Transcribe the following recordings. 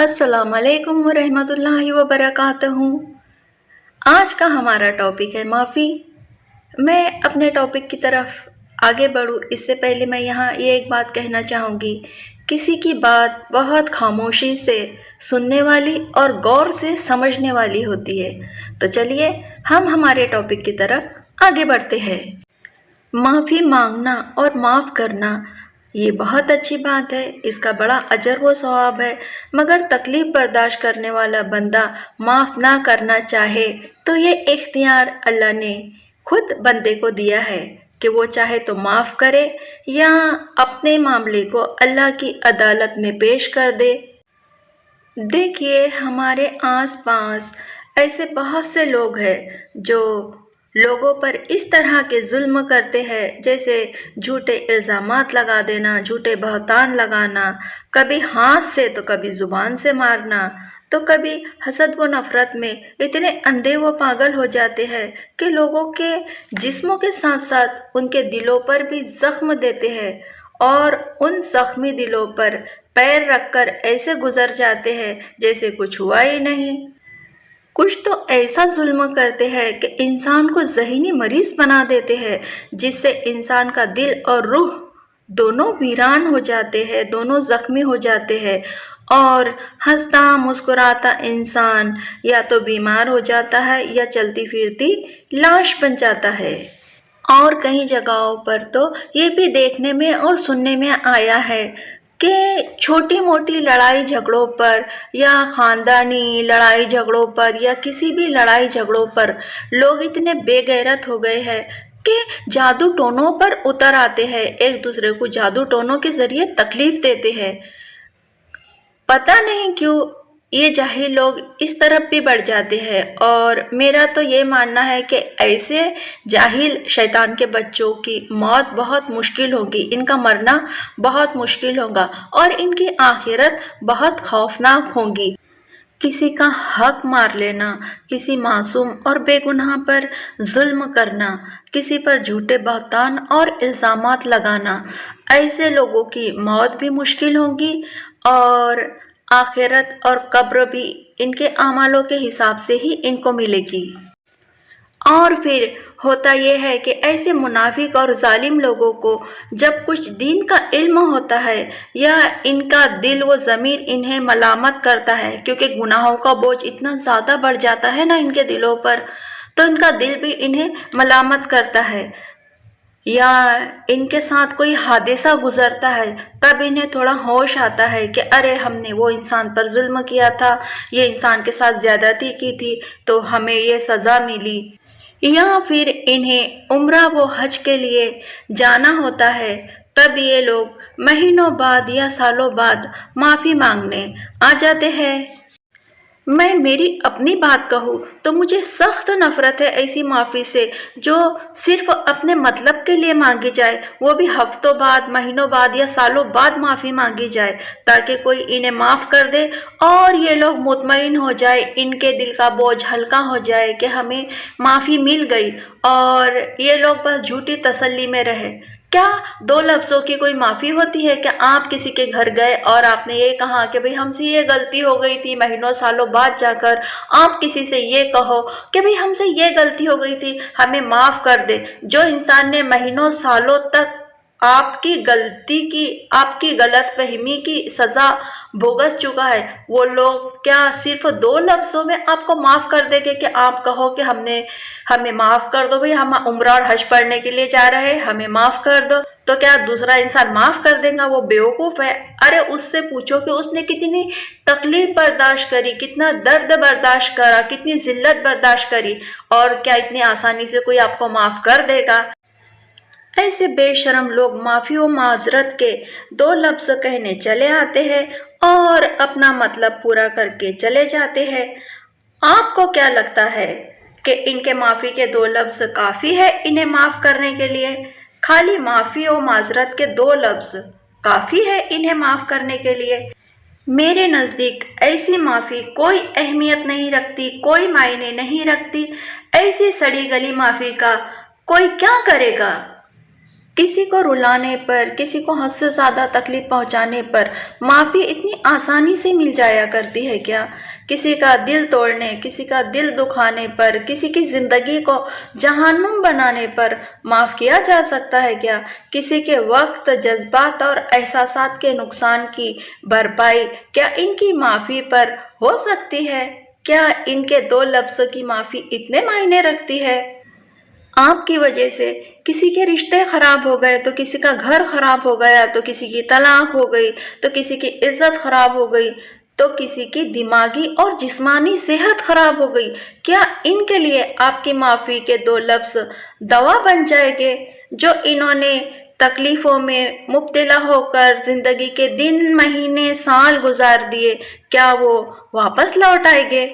अस्सलाम वालेकुम वरहमतुल्लाहि वबरकातुहू। आज का हमारा टॉपिक है माफ़ी। मैं अपने टॉपिक की तरफ आगे बढ़ूँ इससे पहले मैं यहाँ ये एक बात कहना चाहूँगी। किसी की बात बहुत खामोशी से सुनने वाली और गौर से समझने वाली होती है। तो चलिए हम हमारे टॉपिक की तरफ आगे बढ़ते हैं। माफ़ी मांगना और माफ़ करना ये बहुत अच्छी बात है, इसका बड़ा अजर व सवाब है। मगर तकलीफ़ बर्दाश्त करने वाला बंदा माफ़ ना करना चाहे तो ये इख्तियार अल्लाह ने खुद बंदे को दिया है कि वो चाहे तो माफ़ करे या अपने मामले को अल्लाह की अदालत में पेश कर दे। देखिए हमारे आसपास ऐसे बहुत से लोग हैं जो लोगों पर इस तरह के जुल्म करते हैं, जैसे झूठे इल्ज़ामात लगा देना, झूठे बहतान लगाना, कभी हाथ से तो कभी ज़ुबान से मारना, तो कभी हसद व नफ़रत में इतने अंधे व पागल हो जाते हैं कि लोगों के जिस्मों के साथ साथ उनके दिलों पर भी ज़ख्म देते हैं और उन ज़ख्मी दिलों पर पैर रखकर ऐसे गुजर जाते हैं जैसे कुछ हुआ ही नहीं। कुछ तो ऐसा जुल्म करते हैं कि इंसान को ज़हनी मरीज़ बना देते हैं, जिससे इंसान का दिल और रूह दोनों वीरान हो जाते हैं, दोनों ज़ख्मी हो जाते हैं और हंसता मुस्कुराता इंसान या तो बीमार हो जाता है या चलती फिरती लाश बन जाता है। और कई जगहों पर तो ये भी देखने में और सुनने में आया है कि छोटी मोटी लड़ाई झगड़ों पर या ख़ानदानी लड़ाई झगड़ों पर या किसी भी लड़ाई झगड़ों पर लोग इतने बेगैरत हो गए हैं कि जादू टोनों पर उतर आते हैं, एक दूसरे को जादू टोनों के ज़रिए तकलीफ़ देते हैं। पता नहीं क्यों ये जाहिल लोग इस तरफ भी बढ़ जाते हैं और मेरा तो ये मानना है कि ऐसे जाहिल शैतान के बच्चों की मौत बहुत मुश्किल होगी, इनका मरना बहुत मुश्किल होगा और इनकी आखिरत बहुत खौफनाक होगी। किसी का हक मार लेना, किसी मासूम और बेगुनाह पर जुल्म करना, किसी पर झूठे बहतान और इल्ज़ामात लगाना, ऐसे लोगों की मौत भी मुश्किल होगी और आखिरत और कब्र भी इनके आमालों के हिसाब से ही इनको मिलेगी। और फिर होता यह है कि ऐसे मुनाफिक और जालिम लोगों को जब कुछ दीन का इल्म होता है या इनका दिल व ज़मीर इन्हें मलामत करता है, क्योंकि गुनाहों का बोझ इतना ज़्यादा बढ़ जाता है ना इनके दिलों पर, तो इनका दिल भी इन्हें मलामत करता है या इनके साथ कोई हादसा गुजरता है, तब इन्हें थोड़ा होश आता है कि अरे हमने वो इंसान पर जुल्म किया था, ये इंसान के साथ ज़्यादती की थी तो हमें ये सज़ा मिली। या फिर इन्हें उम्रा व हज के लिए जाना होता है, तब ये लोग महीनों बाद या सालों बाद माफ़ी मांगने आ जाते हैं। मैं मेरी अपनी बात कहूँ तो मुझे सख्त नफ़रत है ऐसी माफ़ी से जो सिर्फ़ अपने मतलब के लिए मांगी जाए, वो भी हफ्तों बाद, महीनों बाद या सालों बाद माफ़ी मांगी जाए ताकि कोई इन्हें माफ़ कर दे और ये लोग मुतमईन हो जाए, इनके दिल का बोझ हल्का हो जाए कि हमें माफ़ी मिल गई और ये लोग बस झूठी तसल्ली में रहे। क्या दो लफ्ज़ों की कोई माफ़ी होती है? क्या आप किसी के घर गए और आपने ये कहा कि भाई हमसे ये गलती हो गई थी, महीनों सालों बाद जाकर आप किसी से ये कहो कि भाई हमसे ये गलती हो गई थी, हमें माफ़ कर दे। जो इंसान ने महीनों सालों तक आपकी गलती की, आपकी गलतफहमी की सज़ा भुगत चुका है, वो लोग क्या सिर्फ दो लफ्ज़ों में आपको माफ़ कर देंगे कि आप कहो कि हमें माफ़ कर दो भाई, हम उम्रा और हज पढ़ने के लिए जा रहे हैं, हमें माफ़ कर दो, तो क्या दूसरा इंसान माफ़ कर देगा? वो बेवकूफ़ है। अरे उससे पूछो कि उसने कितनी तकलीफ़ बर्दाश्त करी, कितना दर्द बर्दाश्त करा, कितनी ज़िल्लत बर्दाश्त करी, और क्या इतनी आसानी से कोई आपको माफ़ कर देगा? ऐसे बेशरम लोग माफ़ी व माजरत के दो लफ्ज़ कहने चले आते हैं और अपना मतलब पूरा करके चले जाते हैं। आपको क्या लगता है कि इनके माफ़ी के दो लफ्ज़ काफ़ी है इन्हें माफ़ करने के लिए? खाली माफ़ी व माजरत के दो लफ्ज़ काफ़ी है इन्हें माफ़ करने के लिए? मेरे नज़दीक ऐसी माफ़ी कोई अहमियत नहीं रखती, कोई मायने नहीं रखती। ऐसी सड़ी गली माफ़ी का कोई क्या करेगा? किसी को रुलाने पर, किसी को हद से ज़्यादा तकलीफ पहुंचाने पर माफ़ी इतनी आसानी से मिल जाया करती है क्या? किसी का दिल तोड़ने, किसी का दिल दुखाने पर, किसी की ज़िंदगी को जहन्नुम बनाने पर माफ़ किया जा सकता है क्या? किसी के वक्त, जज्बात और एहसासात के नुकसान की भरपाई क्या इनकी माफ़ी पर हो सकती है? क्या इनके दो लफ्ज़ों की माफ़ी इतने मायने रखती है? आपकी वजह से किसी के रिश्ते खराब हो गए, तो किसी का घर खराब हो गया, तो किसी की तलाक हो गई, तो किसी की इज्जत खराब हो गई, तो किसी की दिमागी और जिस्मानी सेहत खराब हो गई। क्या इनके लिए आपकी माफ़ी के दो लफ्ज़ दवा बन जाएंगे? जो इन्होंने तकलीफ़ों में मुब्तला होकर ज़िंदगी के दिन, महीने, साल गुजार दिए, क्या वो वापस लौट आएंगे?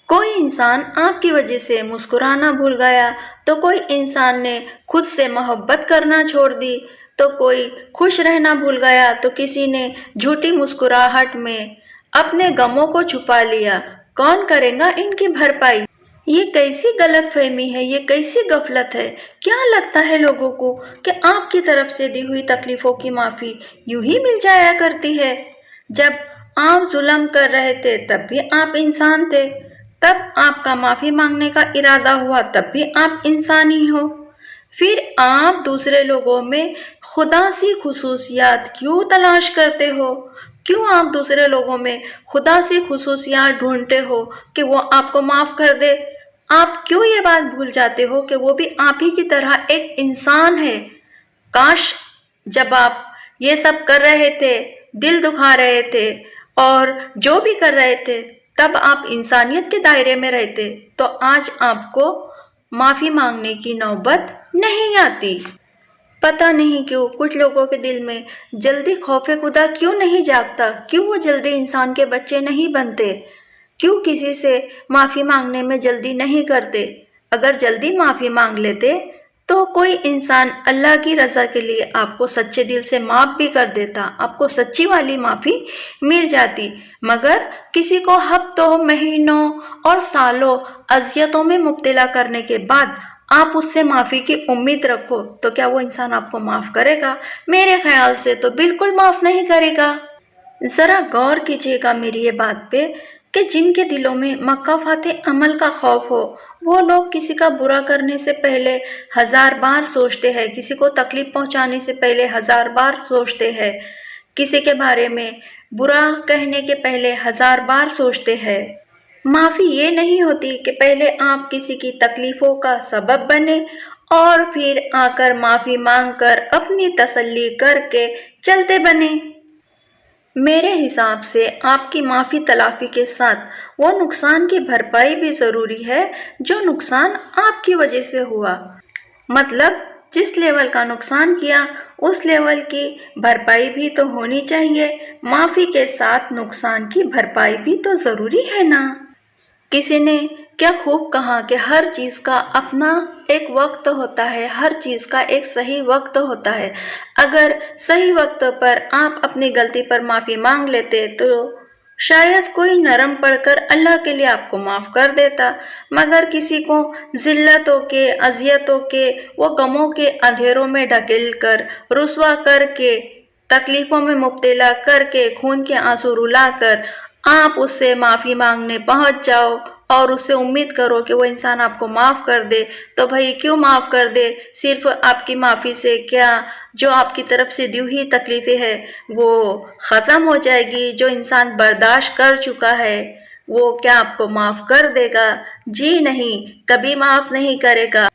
कोई इंसान आपकी वजह से मुस्कुराना भूल गया, तो कोई इंसान ने खुद से मोहब्बत करना छोड़ दी, तो कोई खुश रहना भूल गया, तो किसी ने झूठी मुस्कुराहट में अपने गमों को छुपा लिया। कौन करेगा इनकी भरपाई? ये कैसी गलतफहमी है, ये कैसी गफलत है? क्या लगता है लोगों को कि आपकी तरफ से दी हुई तकलीफ़ों की माफ़ी यूं ही मिल जाया करती है? जब आप जुल्म कर रहे थे तब भी आप इंसान थे, तब आपका माफ़ी मांगने का इरादा हुआ तब भी आप इंसान ही हो। फिर आप दूसरे लोगों में खुदा सी खुसूसियात क्यों तलाश करते हो? क्यों आप दूसरे लोगों में खुदा सी खुसूसियात ढूंढते हो कि वो आपको माफ़ कर दे? आप क्यों ये बात भूल जाते हो कि वो भी आप ही की तरह एक इंसान है? काश जब आप ये सब कर रहे थे, दिल दुखा रहे थे और जो भी कर रहे थे, तब आप इंसानियत के दायरे में रहते, तो आज आपको माफ़ी मांगने की नौबत नहीं आती। पता नहीं क्यों कुछ लोगों के दिल में जल्दी खौफे खुदा क्यों नहीं जागता? क्यों वो जल्दी इंसान के बच्चे नहीं बनते? क्यों किसी से माफ़ी मांगने में जल्दी नहीं करते? अगर जल्दी माफ़ी मांग लेते तो कोई इंसान अल्लाह की रज़ा के लिए आपको सच्चे दिल से माफ़ भी कर देता, आपको सच्ची वाली माफ़ी मिल जाती। मगर किसी को हफ्तों, महीनों और सालों अज़ियतों में मुब्तला करने के बाद आप उससे माफ़ी की उम्मीद रखो, तो क्या वो इंसान आपको माफ़ करेगा? मेरे ख्याल से तो बिल्कुल माफ़ नहीं करेगा। ज़रा गौर कीजिएगा मेरी ये बात पे कि जिनके दिलों में मक्काफ़ाते अमल का खौफ हो, वो लोग किसी का बुरा करने से पहले हज़ार बार सोचते हैं, किसी को तकलीफ़ पहुंचाने से पहले हज़ार बार सोचते हैं, किसी के बारे में बुरा कहने के पहले हज़ार बार सोचते हैं। माफ़ी ये नहीं होती कि पहले आप किसी की तकलीफ़ों का सबब बने और फिर आकर माफ़ी मांगकर अपनी तसल्ली करके चलते बने। मेरे हिसाब से आपकी माफ़ी तलाफ़ी के साथ वो नुकसान की भरपाई भी ज़रूरी है जो नुकसान आपकी वजह से हुआ। मतलब जिस लेवल का नुकसान किया उस लेवल की भरपाई भी तो होनी चाहिए। माफ़ी के साथ नुकसान की भरपाई भी तो ज़रूरी है ना। किसी ने क्या खूब कहा कि हर चीज़ का अपना एक वक्त होता है, हर चीज़ का एक सही वक्त होता है। अगर सही वक्त पर आप अपनी गलती पर माफ़ी मांग लेते तो शायद कोई नरम पड़कर अल्लाह के लिए आपको माफ़ कर देता। मगर किसी को ज़िल्लतों के, अज़ियतों के, वो गमों के अंधेरों में ढकेल कर, रुसवा करके, तकलीफ़ों में मुब्तला करके, खून के आंसू रुलाकर आप उससे माफ़ी मांगने पहुंच जाओ और उससे उम्मीद करो कि वो इंसान आपको माफ़ कर दे, तो भाई क्यों माफ़ कर दे? सिर्फ आपकी माफ़ी से क्या जो आपकी तरफ से दी हुई तकलीफ़ें हैं वो ख़त्म हो जाएगी? जो इंसान बर्दाश्त कर चुका है वो क्या आपको माफ़ कर देगा? जी नहीं, कभी माफ़ नहीं करेगा।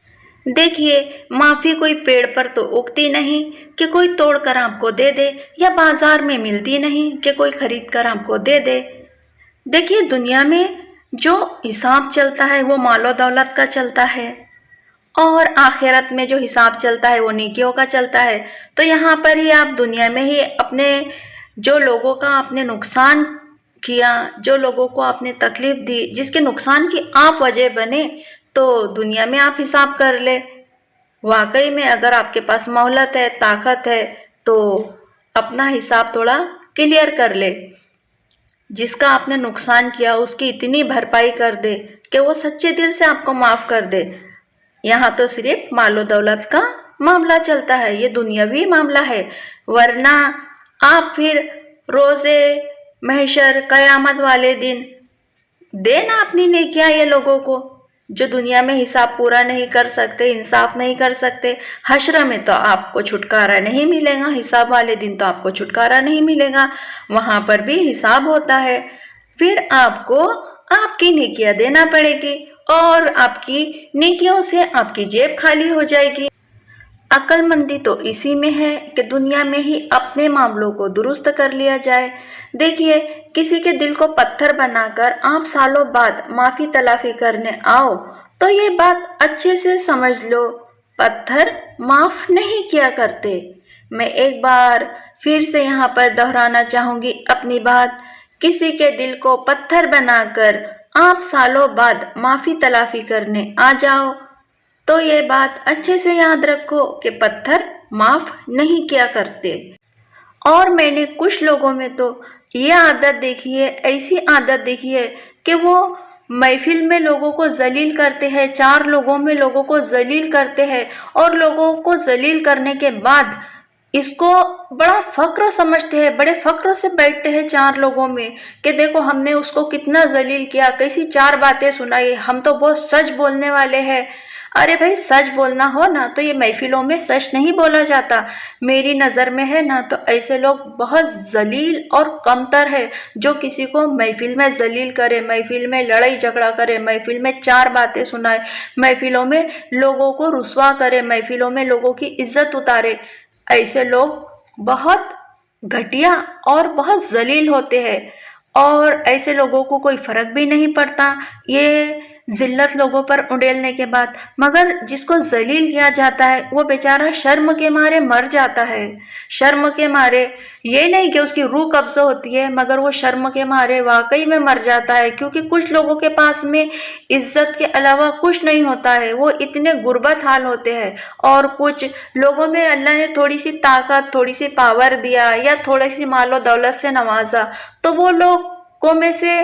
देखिए, माफ़ी कोई पेड़ पर तो उगती नहीं कि कोई तोड़ कर आपको दे दे, या बाजार में मिलती नहीं कि कोई खरीद कर आपको दे दे। देखिए, दुनिया में जो हिसाब चलता है वो मालो दौलत का चलता है और आखिरत में जो हिसाब चलता है वो नेकियों का चलता है। तो यहाँ पर ही आप दुनिया में ही अपने जो लोगों का आपने नुकसान किया, जो लोगों को आपने तकलीफ दी, जिसके नुकसान की आप वजह बने, तो दुनिया में आप हिसाब कर ले। वाकई में अगर आपके पास मोहलत है, ताकत है, तो अपना हिसाब थोड़ा क्लियर कर ले। जिसका आपने नुकसान किया उसकी इतनी भरपाई कर दे कि वो सच्चे दिल से आपको माफ़ कर दे। यहाँ तो सिर्फ मालो दौलत का معاملہ چلتا ہے، یہ دنیاوی معاملہ ہے، ورنہ آپ پھر روزے محشر قیامت والے دن دینا اپنی نیکیاں یہ لوگوں کو جو دنیا میں حساب پورا نہیں کر سکتے، انصاف نہیں کر سکتے۔ حشر میں تو آپ کو چھٹکارا نہیں ملے گا، حساب والے دن تو آپ کو چھٹکارا نہیں ملے گا، وہاں پر بھی حساب ہوتا ہے۔ پھر آپ کو آپ کی نیکیاں دینا پڑے گی اور آپ کی نیکیوں سے آپ کی جیب خالی ہو جائے گی۔ عقل مندی تو اسی میں ہے کہ دنیا میں ہی اپنے معاملوں کو درست کر لیا جائے۔ دیکھیے، کسی کے دل کو پتھر بنا کر آپ سالوں بعد معافی تلافی کرنے آؤ تو یہ بات اچھے سے سمجھ لو، پتھر معاف نہیں کیا کرتے۔ میں ایک بار پھر سے یہاں پر دہرانا چاہوں گی اپنی بات، کسی کے دل کو پتھر بنا کر آپ سالوں بعد معافی تلافی کرنے آ جاؤ تو یہ بات اچھے سے یاد رکھو کہ پتھر معاف نہیں کیا کرتے۔ اور میں نے کچھ لوگوں میں تو یہ عادت دیکھی ہے، ایسی عادت دیکھی ہے کہ وہ محفل میں لوگوں کو ذلیل کرتے ہیں، چار لوگوں میں لوگوں کو ذلیل کرتے ہیں اور لوگوں کو ذلیل کرنے کے بعد اس کو بڑا فخر سمجھتے ہیں، بڑے فخر سے بیٹھتے ہیں چار لوگوں میں کہ دیکھو ہم نے اس کو کتنا ذلیل کیا، کیسی چار باتیں سنائی، ہم تو بہت سچ بولنے والے ہیں۔ ارے بھائی، سچ بولنا ہو نا تو یہ محفلوں میں سچ نہیں بولا جاتا، میری نظر میں ہے نا تو ایسے لوگ بہت ذلیل اور کمتر ہے جو کسی کو محفل میں ذلیل کرے، محفل میں لڑائی جھگڑا کرے، محفل میں چار باتیں سنائے، محفلوں میں لوگوں کو رسوا کرے، محفلوں میں لوگوں کی عزت اتارے۔ ایسے لوگ بہت گھٹیا اور بہت ذلیل ہوتے ہیں اور ایسے لوگوں کو کوئی فرق بھی نہیں پڑتا یہ ذلت لوگوں پر اڈیلنے کے بعد، مگر جس کو ذلیل کیا جاتا ہے وہ بیچارہ شرم کے مارے مر جاتا ہے، شرم کے مارے، یہ نہیں کہ اس کی روح قبض ہوتی ہے مگر وہ شرم کے مارے واقعی میں مر جاتا ہے، کیونکہ کچھ لوگوں کے پاس میں عزت کے علاوہ کچھ نہیں ہوتا ہے، وہ اتنے غربت حال ہوتے ہیں، اور کچھ لوگوں میں اللہ نے تھوڑی سی طاقت، تھوڑی سی پاور دیا یا تھوڑی سی مال و دولت سے نوازا تو وہ لوگوں میں سے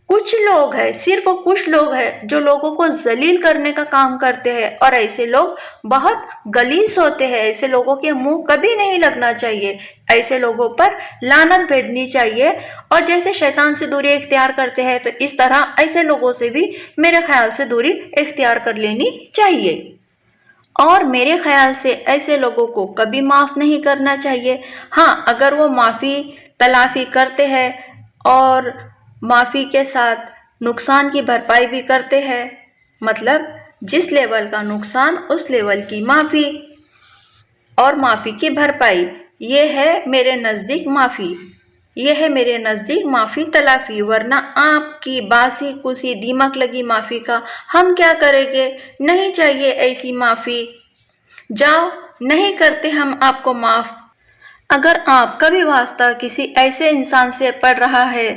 کچھ لوگ ہیں، صرف کچھ لوگ ہیں جو لوگوں کو ذلیل کرنے کا کام کرتے ہیں، اور ایسے لوگ بہت غلیظ ہوتے ہیں، ایسے لوگوں کے منہ کبھی نہیں لگنا چاہیے، ایسے لوگوں پر لعنت بھیجنی چاہیے، اور جیسے شیطان سے دوری اختیار کرتے ہیں تو اس طرح ایسے لوگوں سے بھی میرے خیال سے دوری اختیار کر لینی چاہیے، اور میرے خیال سے ایسے لوگوں کو کبھی معاف نہیں کرنا چاہیے۔ ہاں، اگر وہ معافی تلافی کرتے ہیں اور معافی کے ساتھ نقصان کی بھرپائی بھی کرتے ہیں، مطلب جس لیول کا نقصان اس لیول کی معافی اور معافی کی بھرپائی، یہ ہے میرے نزدیک معافی، یہ ہے میرے نزدیک معافی تلافی، ورنہ آپ کی باسی کسی دیمک لگی معافی کا ہم کیا کریں گے؟ نہیں چاہیے ایسی معافی، جاؤ، نہیں کرتے ہم آپ کو معاف۔ اگر آپ کا بھی واسطہ کسی ایسے انسان سے پڑ رہا ہے،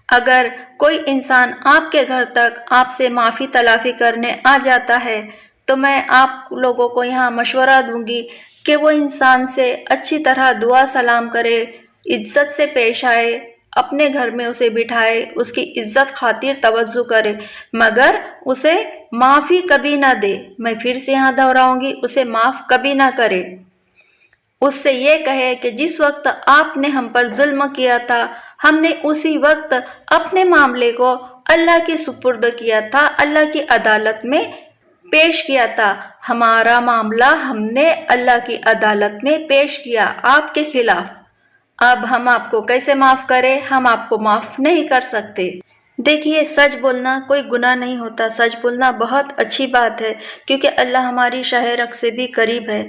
اگر کوئی انسان آپ کے گھر تک آپ سے معافی تلافی کرنے آ جاتا ہے تو میں آپ لوگوں کو یہاں مشورہ دوں گی کہ وہ انسان سے اچھی طرح دعا سلام کرے، عزت سے پیش آئے، اپنے گھر میں اسے بٹھائے، اس کی عزت خاطر توجہ کرے، مگر اسے معافی کبھی نہ دے۔ میں پھر سے یہاں دہراؤں گی، اسے معاف کبھی نہ کرے، اس سے یہ کہے کہ جس وقت آپ نے ہم پر ظلم کیا تھا ہم نے اسی وقت اپنے معاملے کو اللہ کے سپرد کیا تھا، اللہ کی عدالت میں پیش کیا تھا، ہمارا معاملہ ہم نے اللہ کی عدالت میں پیش کیا آپ کے خلاف، اب ہم آپ کو کیسے معاف کریں؟ ہم آپ کو معاف نہیں کر سکتے۔ دیکھیے، سچ بولنا کوئی گناہ نہیں ہوتا، سچ بولنا بہت اچھی بات ہے، کیونکہ اللہ ہماری شاہ رگ سے بھی قریب ہے۔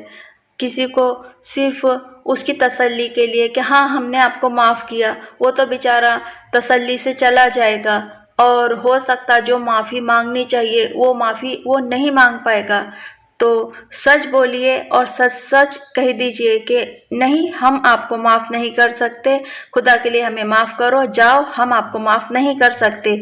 کسی کو صرف اس کی تسلی کے لیے کہ ہاں ہم نے آپ کو معاف کیا، وہ تو بیچارہ تسلی سے چلا جائے گا، اور ہو سکتا جو معافی مانگنی چاہیے وہ معافی وہ نہیں مانگ پائے گا۔ تو سچ بولیے اور سچ سچ کہہ دیجئے کہ نہیں، ہم آپ کو معاف نہیں کر سکتے، خدا کے لیے ہمیں معاف کرو، جاؤ، ہم آپ کو معاف نہیں کر سکتے۔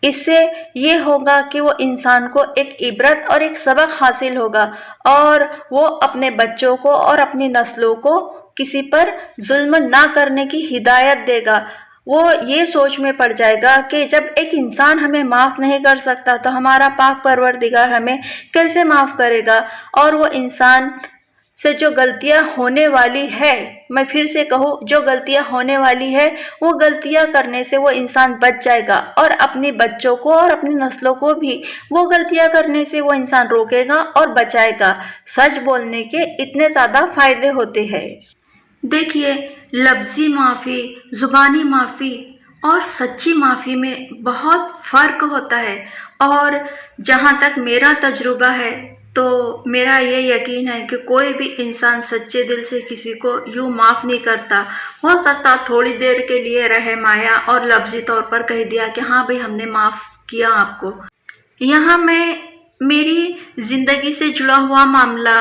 اس سے یہ ہوگا کہ وہ انسان کو ایک عبرت اور ایک سبق حاصل ہوگا، اور وہ اپنے بچوں کو اور اپنی نسلوں کو کسی پر ظلم نہ کرنے کی ہدایت دے گا۔ وہ یہ سوچ میں پڑ جائے گا کہ جب ایک انسان ہمیں معاف نہیں کر سکتا تو ہمارا پاک پروردگار ہمیں کیسے معاف کرے گا، اور وہ انسان سے جو غلطیاں ہونے والی ہے، میں پھر سے کہوں، جو غلطیاں ہونے والی ہے وہ غلطیاں کرنے سے وہ انسان بچ جائے گا، اور اپنی بچوں کو اور اپنی نسلوں کو بھی وہ غلطیاں کرنے سے وہ انسان روکے گا اور بچائے گا۔ سچ بولنے کے اتنے زیادہ فائدے ہوتے ہیں۔ دیکھیے، لفظی معافی، زبانی معافی اور سچی معافی میں بہت فرق ہوتا ہے، اور جہاں تک میرا تجربہ ہے تو میرا یہ یقین ہے کہ کوئی بھی انسان سچے دل سے کسی کو یوں معاف نہیں کرتا۔ ہو سکتا تھوڑی دیر کے لیے رحم آیا اور لفظی طور پر کہہ دیا کہ ہاں بھائی ہم نے معاف کیا آپ کو۔ یہاں میں میری زندگی سے جڑا ہوا معاملہ،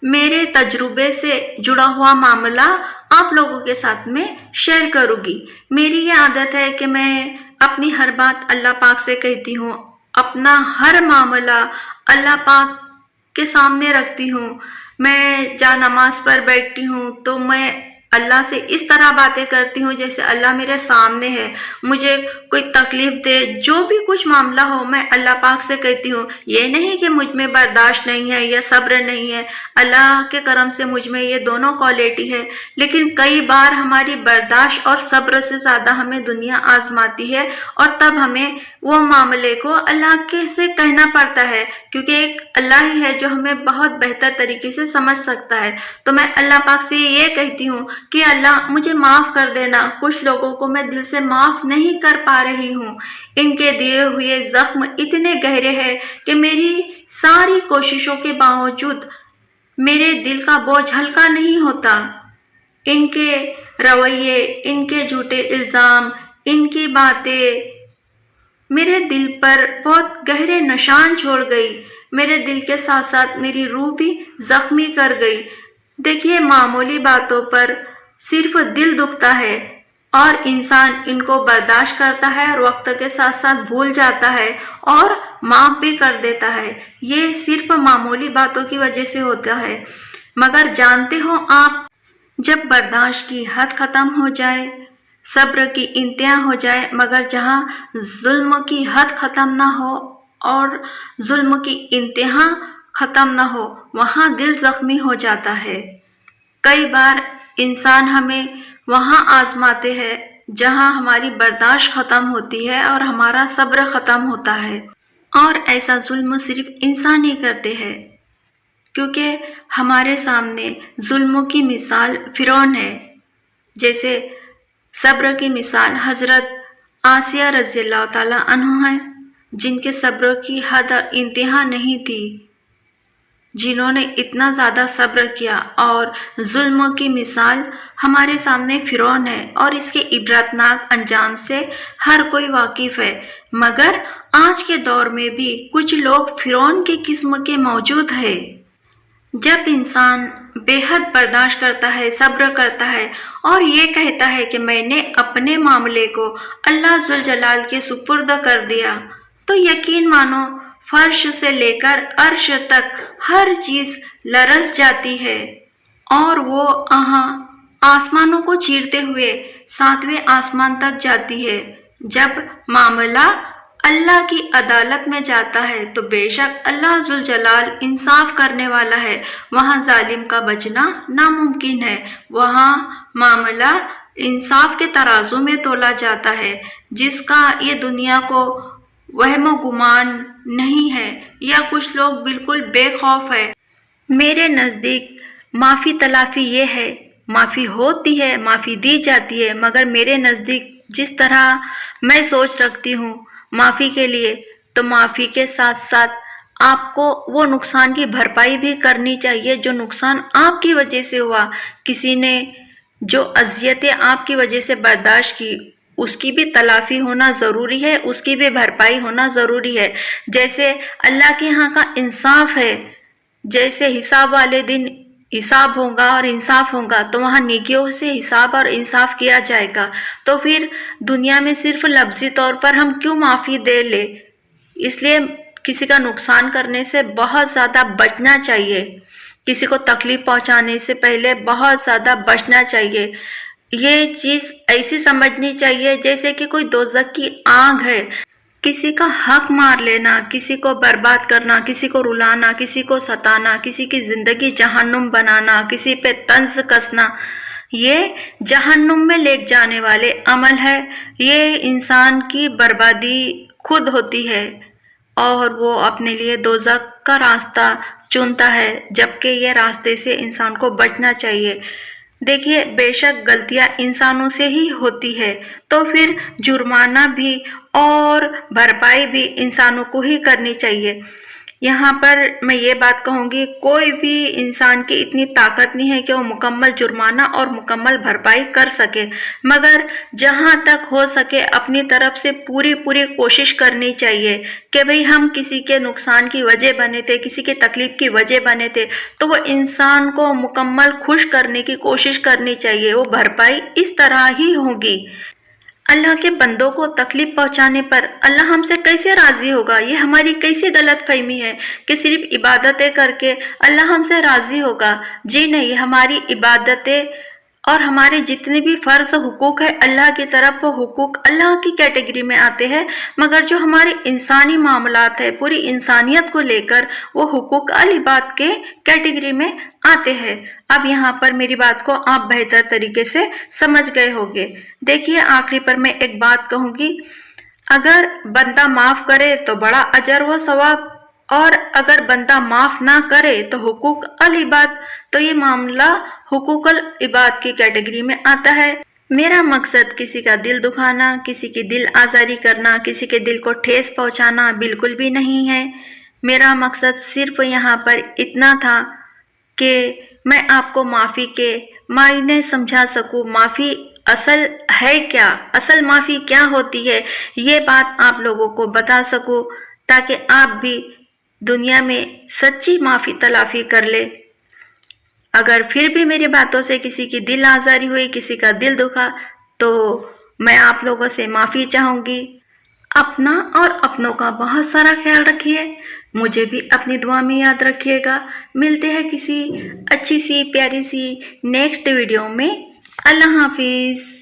میرے تجربے سے جڑا ہوا معاملہ آپ لوگوں کے ساتھ میں شیئر کروں گی۔ میری یہ عادت ہے کہ میں اپنی ہر بات اللہ پاک سے کہتی ہوں، اپنا ہر معاملہ اللہ پاک کے سامنے رکھتی ہوں۔ میں جہاں نماز پر بیٹھتی ہوں تو میں اللہ سے اس طرح باتیں کرتی ہوں جیسے اللہ میرے سامنے ہے۔ مجھے کوئی تکلیف دے، جو بھی کچھ معاملہ ہو، میں اللہ پاک سے کہتی ہوں۔ یہ نہیں کہ مجھ میں برداشت نہیں ہے یا صبر نہیں ہے، اللہ کے کرم سے مجھ میں یہ دونوں کوالٹی ہے، لیکن کئی بار ہماری برداشت اور صبر سے زیادہ ہمیں دنیا آزماتی ہے، اور تب ہمیں وہ معاملے کو اللہ کے سے کہنا پڑتا ہے، کیونکہ ایک اللہ ہی ہے جو ہمیں بہت بہتر طریقے سے سمجھ سکتا ہے۔ تو میں اللہ پاک سے یہ کہتی ہوں کہ اللہ مجھے معاف کر دینا، کچھ لوگوں کو میں دل سے معاف نہیں کر پا رہی ہوں، ان کے دیے ہوئے زخم اتنے گہرے ہیں کہ میری ساری کوششوں کے باوجود میرے دل کا بوجھ ہلکا نہیں ہوتا۔ ان کے رویے، ان کے جھوٹے الزام، ان کی باتیں میرے دل پر بہت گہرے نشان چھوڑ گئی، میرے دل کے ساتھ ساتھ میری روح بھی زخمی کر گئی۔ دیکھیے، معمولی باتوں پر صرف دل دکھتا ہے اور انسان ان کو برداشت کرتا ہے اور وقت کے ساتھ ساتھ بھول جاتا ہے اور معاف بھی کر دیتا ہے۔ یہ صرف معمولی باتوں کی وجہ سے ہوتا ہے، مگر جانتے ہو آپ، جب برداشت کی حد ختم ہو جائے، صبر کی انتہا ہو جائے، مگر جہاں ظلم کی حد ختم نہ ہو اور ظلم کی انتہا ختم نہ ہو، وہاں دل زخمی ہو جاتا ہے۔ کئی بار انسان ہمیں وہاں آزماتے ہیں جہاں ہماری برداشت ختم ہوتی ہے اور ہمارا صبر ختم ہوتا ہے، اور ایسا ظلم صرف انسان ہی کرتے ہیں، کیونکہ ہمارے سامنے ظلم کی مثال فرعون ہے، جیسے صبر کی مثال حضرت آسیہ رضی اللہ تعالیٰ عنہ ہے، جن کے صبر کی حد اور انتہا نہیں تھی، جنہوں نے اتنا زیادہ صبر کیا۔ اور ظلم کی مثال ہمارے سامنے فرعون ہے، اور اس کے عبرتناک انجام سے ہر کوئی واقف ہے، مگر آج کے دور میں بھی کچھ لوگ فرعون کی قسم کے موجود ہیں۔ جب انسان بے حد برداشت کرتا ہے، صبر کرتا ہے اور یہ کہتا ہے کہ میں نے اپنے معاملے کو اللہ ذوالجلال کے سپرد کر دیا، تو یقین مانو فرش سے لے کر عرش تک ہر چیز لرز جاتی ہے، اور وہ آسمانوں کو چیرتے ہوئے 7ویں آسمان تک جاتی ہے۔ جب معاملہ اللہ کی عدالت میں جاتا ہے تو بے شک اللہ ذوالجلال انصاف کرنے والا ہے، وہاں ظالم کا بچنا ناممکن ہے، وہاں معاملہ انصاف کے ترازو میں تولا جاتا ہے، جس کا یہ دنیا کو وہم و گمان نہیں ہے، یا کچھ لوگ بالکل بے خوف ہے۔ میرے نزدیک معافی تلافی یہ ہے، معافی ہوتی ہے، معافی دی جاتی ہے، مگر میرے نزدیک جس طرح میں سوچ رکھتی ہوں معافی کے لیے، تو معافی کے ساتھ ساتھ آپ کو وہ نقصان کی بھرپائی بھی کرنی چاہیے جو نقصان آپ کی وجہ سے ہوا۔ کسی نے جو اذیتیں آپ کی وجہ سے برداشت کی، اس کی بھی تلافی ہونا ضروری ہے، اس کی بھی بھرپائی ہونا ضروری ہے۔ جیسے اللہ کے ہاں کا انصاف ہے، جیسے حساب والے دن حساب ہوگا اور انصاف ہوگا، تو وہاں نیکیوں سے حساب اور انصاف کیا جائے گا۔ تو پھر دنیا میں صرف لفظی طور پر ہم کیوں معافی دے لیں؟ اس لیے کسی کا نقصان کرنے سے بہت زیادہ بچنا چاہیے، کسی کو تکلیف پہنچانے سے پہلے بہت زیادہ بچنا چاہیے۔ یہ چیز ایسی سمجھنی چاہیے جیسے کہ کوئی دوزخ کی آگ ہے، किसी का हक मार लेना, किसी को बर्बाद करना, किसी को रुलाना, किसी को सताना, किसी की जिंदगी जहन्नुम बनाना, किसी पे तंज कसना, ये जहन्नुम में ले जाने वाले अमल है। ये इंसान की बर्बादी खुद होती है और वो अपने लिए दोज़ख का रास्ता चुनता है, जबकि ये रास्ते से इंसान को बचना चाहिए। देखिए, बेशक गलतियां इंसानों से ही होती है, तो फिर जुर्माना भी और भरपाई भी इंसानों को ही करनी चाहिए। यहाँ पर मैं ये बात कहूँगी, कोई भी इंसान की इतनी ताकत नहीं है कि वो मुकम्मल जुर्माना और मुकम्मल भरपाई कर सके, मगर जहाँ तक हो सके अपनी तरफ से पूरी कोशिश करनी चाहिए कि भाई हम किसी के नुकसान की वजह बने थे, किसी के तकलीफ की वजह बने थे, तो वो इंसान को मुकम्मल खुश करने की कोशिश करनी चाहिए। वो भरपाई इस तरह ही होगी। अल्लाह के बंदों को तकलीफ पहुंचाने पर अल्लाह हमसे कैसे राजी होगा? ये हमारी कैसी गलत फहमी है कि सिर्फ इबादतें करके अल्लाह हमसे राजी होगा। जी नहीं, हमारी इबादतें और हमारे जितने भी फ़र्ज हुकूक है अल्लाह की तरफ, वो हुकूक अल्लाह की कैटेगरी में आते हैं, मगर जो हमारे इंसानी मामलात है पूरी इंसानियत को लेकर, वो हुकूक अल इबाद के कैटेगरी में आते हैं। अब यहाँ पर मेरी बात को आप बेहतर तरीके से समझ गए होंगे। देखिए, आखिरी पर मैं एक बात कहूँगी, अगर बंदा माफ़ करे तो बड़ा अजर व सवाब, और अगर बंदा माफ़ ना करे तो हुकूक अल इबाद, तो ये मामला हुकूक अल इबाद की कैटेगरी में आता है। मेरा मकसद किसी का दिल दुखाना, किसी की दिल आज़ारी करना, किसी के दिल को ठेस पहुँचाना बिल्कुल भी नहीं है। मेरा मकसद सिर्फ यहाँ पर इतना था कि मैं आपको माफ़ी के मायने समझा सकूँ, माफ़ी असल है क्या, असल माफ़ी क्या होती है, ये बात आप लोगों को बता सकूँ, ताकि आप भी दुनिया में सच्ची माफ़ी तलाफ़ी कर ले। अगर फिर भी मेरी बातों से किसी की दिल आज़ारी हुई, किसी का दिल दुखा, तो मैं आप लोगों से माफ़ी चाहूँगी। अपना और अपनों का बहुत सारा ख्याल रखिए, मुझे भी अपनी दुआ में याद रखिएगा। मिलते हैं किसी अच्छी सी प्यारी सी नेक्स्ट वीडियो में। अल्लाह हाफिज़।